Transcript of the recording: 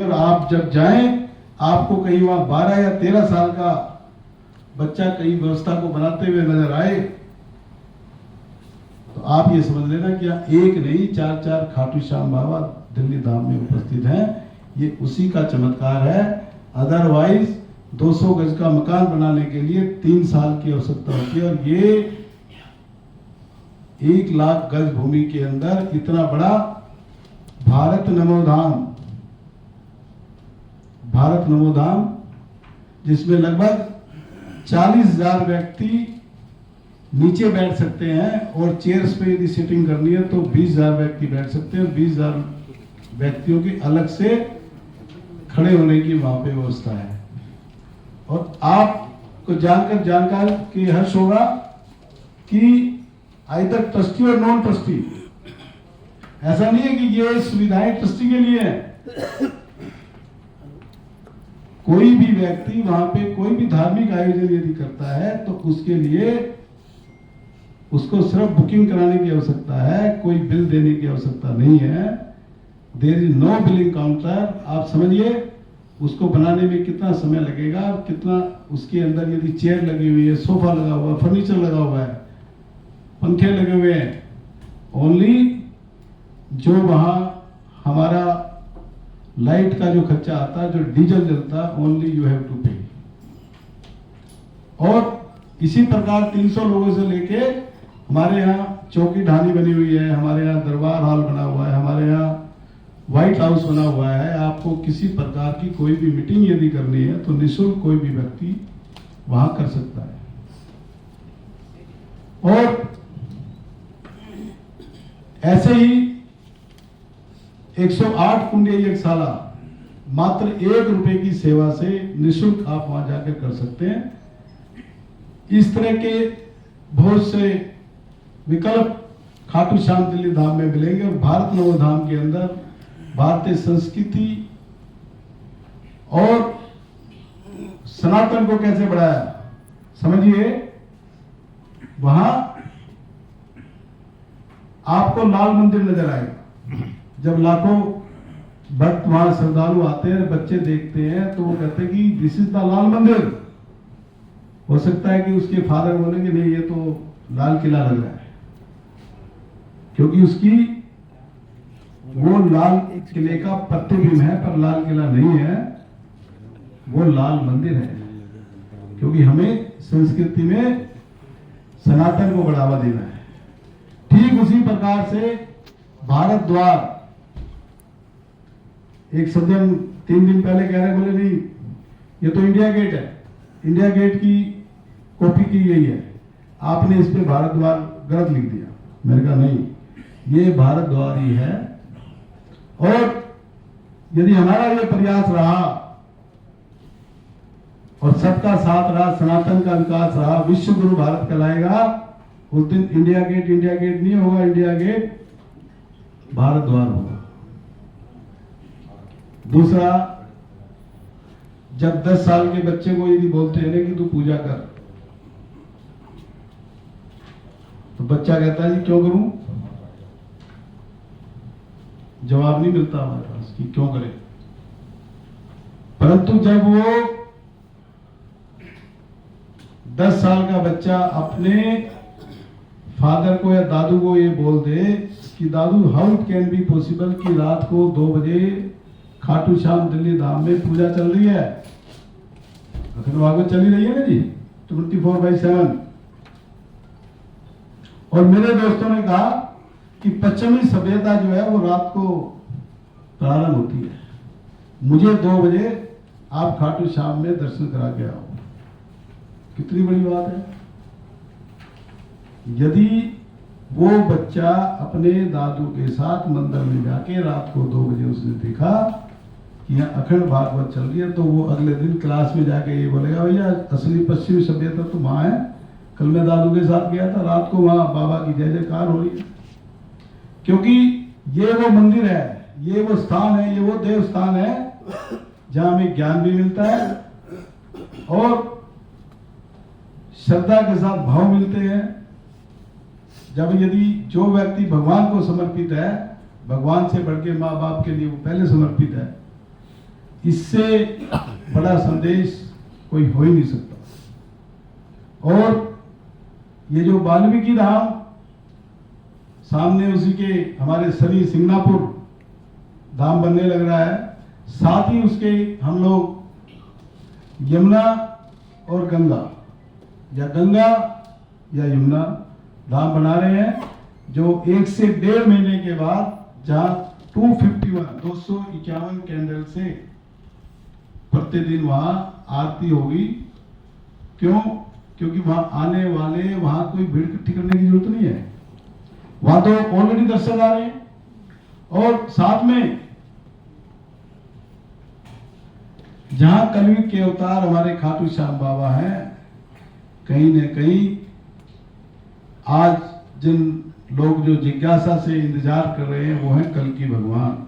और आप जब जाएं, आपको कहीं वहां 12 या 13 साल का बच्चा कहीं व्यवस्था को बनाते हुए नजर आए, तो आप ये समझ लेना कि एक नहीं 4-4 खाटू श्याम बाबा दिल्ली धाम में उपस्थित हैं। ये उसी का चमत्कार है। अदरवाइज 200 गज का मकान बनाने के लिए 3 साल की आवश्यकता होती है, और ये 1 लाख गज भूमि के अंदर इतना बड़ा भारत नमो धाम, जिसमें लगभग 40,000 व्यक्ति नीचे बैठ सकते हैं, और चेयर्स पे यदि सीटिंग करनी है तो 20,000 व्यक्ति बैठ सकते हैं। 20,000 व्यक्तियों की अलग से खड़े होने की वहां पे व्यवस्था है। और आपको जानकर जानकार की हर्ष होगा कि आइदर ट्रस्टी और नॉन ट्रस्टी, ऐसा नहीं है कि ये सुविधाएं ट्रस्टी के लिए है। कोई भी व्यक्ति वहां पे कोई भी धार्मिक आयोजन यदि करता है तो उसके लिए उसको सिर्फ बुकिंग कराने की आवश्यकता है, कोई बिल देने की आवश्यकता नहीं है। There is no billing counter. आप समझिए उसको बनाने में कितना समय लगेगा, कितना उसके अंदर यदि चेयर लगी हुई है, सोफा लगा हुआ है, फर्नीचर लगा हुआ है, पंखे लगे हुए हैं। ओनली जो वहां हमारा लाइट का जो खर्चा आता है, जो डीजल जलता, ओनली यू हैव टू पे। और इसी प्रकार 300 लोगों से लेके हमारे यहाँ चौकी ढानी बनी हुई है, हमारे यहाँ दरबार हॉल बना हुआ है, हमारे यहाँ व्हाइट हाउस बना हुआ है। आपको किसी प्रकार की कोई भी मीटिंग यदि करनी है तो निःशुल्क कोई भी व्यक्ति वहां कर सकता है। और ऐसे ही 108 कुंडे यज्ञशाला मात्र 1 रुपए की सेवा से निःशुल्क आप वहां जाकर कर सकते हैं। इस तरह के बहुत से विकल्प खाटू श्याम दिल्ली धाम में मिलेंगे। और भारत नवो धाम के अंदर भारतीय संस्कृति और सनातन को कैसे बढ़ाया, समझिए। वहां आपको लाल मंदिर नजर आएगा। जब लाखों भक्त वहां श्रद्धालु आते हैं, बच्चे देखते हैं, तो वो कहते हैं कि दिस इज द लाल मंदिर। हो सकता है कि उसके फादर बोलेंगे नहीं ये तो लाल किला लग रहा है, क्योंकि उसकी वो लाल किले का प्रतिबिंब है, पर लाल किला नहीं है, वो लाल मंदिर है। क्योंकि हमें संस्कृति में सनातन को बढ़ावा देना है। ठीक उसी प्रकार से भारत द्वार, एक सज्जन 3 दिन पहले कह रहे, बोले नहीं ये तो इंडिया गेट है, इंडिया गेट की कॉपी की गई है, आपने इस पे भारत द्वार गलत लिख दिया। मैंने कहा नहीं, ये भारत द्वार ही है। और यदि हमारा ये प्रयास रहा और सबका साथ रहा, सनातन का विकास रहा, विश्व गुरु भारत कहलाएगा, उस दिन इंडिया गेट नहीं होगा, इंडिया गेट भारत द्वार होगा। दूसरा, जब 10 साल के बच्चे को यदि बोलते हैं कि तू पूजा कर, तो बच्चा कहता है जी क्यों करूं, जवाब नहीं मिलता हमारे पास कि क्यों करें। परंतु जब वो 10 साल का बच्चा अपने फादर को या दादू को ये बोल दे कि दादू how it can be possible कि रात को 2 बजे खाटू श्याम दिल्ली धाम में पूजा चल रही है, अखंड भागवत चली रही है ना जी 24/7। और मेरे दोस्तों ने कहा कि पश्चिमी सभ्यता जो है वो रात को प्रारंभ होती है, मुझे 2 बजे आप खाटू श्याम में दर्शन करा के आओ। कितनी बड़ी बात है। यदि वो बच्चा अपने दादू के साथ मंदिर में जाके रात को 2 बजे उसने देखा कि यहाँ अखंड भागवत चल रही है, तो वो अगले दिन क्लास में जाके ये बोलेगा भैया असली पश्चिमी सभ्यता तो वहां है, कल मैं दादू के साथ गया था, रात को वहां बाबा की जय जयकार हो रही है। क्योंकि ये वो मंदिर है, ये वो स्थान है, ये वो देव स्थान है जहां हमें ज्ञान भी मिलता है और श्रद्धा के साथ भाव मिलते हैं। जब यदि जो व्यक्ति भगवान को समर्पित है, भगवान से बढ़ के माँ बाप के लिए वो पहले समर्पित है, इससे बड़ा संदेश कोई हो ही नहीं सकता। और ये जो वाल्मीकि धाम सामने उसी के हमारे शनि सिंगनापुर धाम बनने लग रहा है, साथ ही उसके हम लोग यमुना और गंगा या यमुना धाम बना रहे हैं, जो 1 से 1.5 महीने के बाद जहां 251 कैंडल से प्रतिदिन वहां आरती होगी। क्यों? क्योंकि वहां आने वाले वहां कोई भीड़ इकट्ठी करने की जरूरत नहीं है, वहां तो ऑलरेडी दर्शक आ रहे हैं। और साथ में जहां कलयुग के अवतार हमारे खाटू श्याम बाबा हैं, कहीं न कहीं आज जिन लोग जो जिज्ञासा से इंतजार कर रहे हैं वो हैं कल की भगवान।